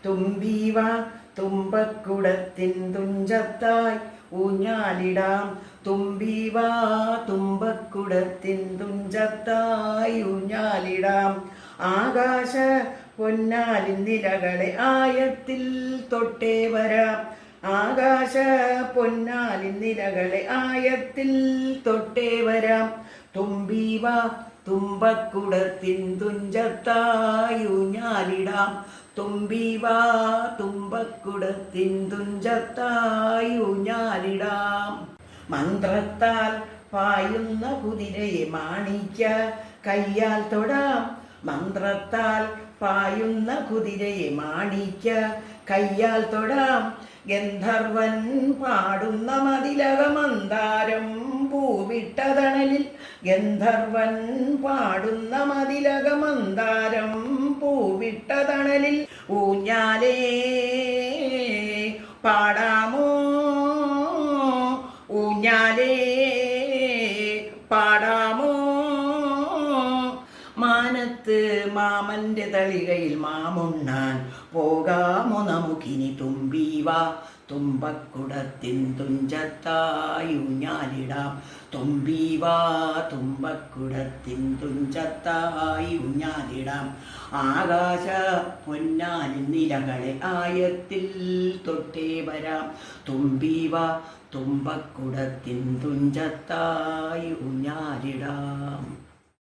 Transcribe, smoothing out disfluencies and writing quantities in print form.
തുമ്പീവ തുമ്പക്കുടത്തിൻ തുഞ്ചത്തായി ഊഞ്ഞാലിടാം. തുമ്പീവ തുമ്പക്കുടത്തിൻ തുഞ്ചത്തായി ഊഞ്ഞാലിടാം. ആകാശ പൊന്നാലിൻ നിലകളെ ആയത്തിൽ തൊട്ടേ വരാം. ആകാശ പൊന്നാലിൻ നിലകളെ ആയത്തിൽ തൊട്ടേ വരാം. തുമ്പീവ തുമ്പക്കുടത്തിൻ തുഞ്ചത്തായി ഊഞ്ഞാലിടാം. തുമ്പീവ തുമ്പക്കുടത്തിൻ തുഞ്ചത്തായി ഊഞ്ഞാലിടാം. മന്ത്രത്താൽ പായുന്ന കുതിരയെ മാണിക്യ കയ്യാൽ തൊടാം. മന്ത്രത്താൽ പായുന്ന കുതിരയെ മാണിക്യ കയ്യാൽ തൊടാം. ഗന്ധർവൻ പാടുന്ന മതിലകമന്താരം പൂവിട്ടതണലിൽ. ഗന്ധർവൻ പാടുന്ന മതിലകമന്താരം പൂവിട്ടതണലിൽ. ഊഞ്ഞാലേ പാടാമോ, ഊഞ്ഞാലേ പാടാമോ. മാനത്ത് മാമന്റെ തളികയിൽ മാമുണ്ണാൻ പോകാമോ നമുക്കിനി. തുമ്പീവ തുമ്പക്കുടത്തിൻ തുഞ്ചത്തായി ഊഞ്ഞാലിടാം. തുമ്പീവ തുമ്പക്കുടത്തിൻ തുഞ്ചത്തായി ഊഞ്ഞാലിടാം. ആകാശ പൊന്നാലിൻ നിലകളെ ആയത്തിൽ തൊട്ടേ വരാം. തുമ്പീവ തുമ്പക്കുടത്തിൻ തുഞ്ചത്തായി ഊഞ്ഞാലിടാം.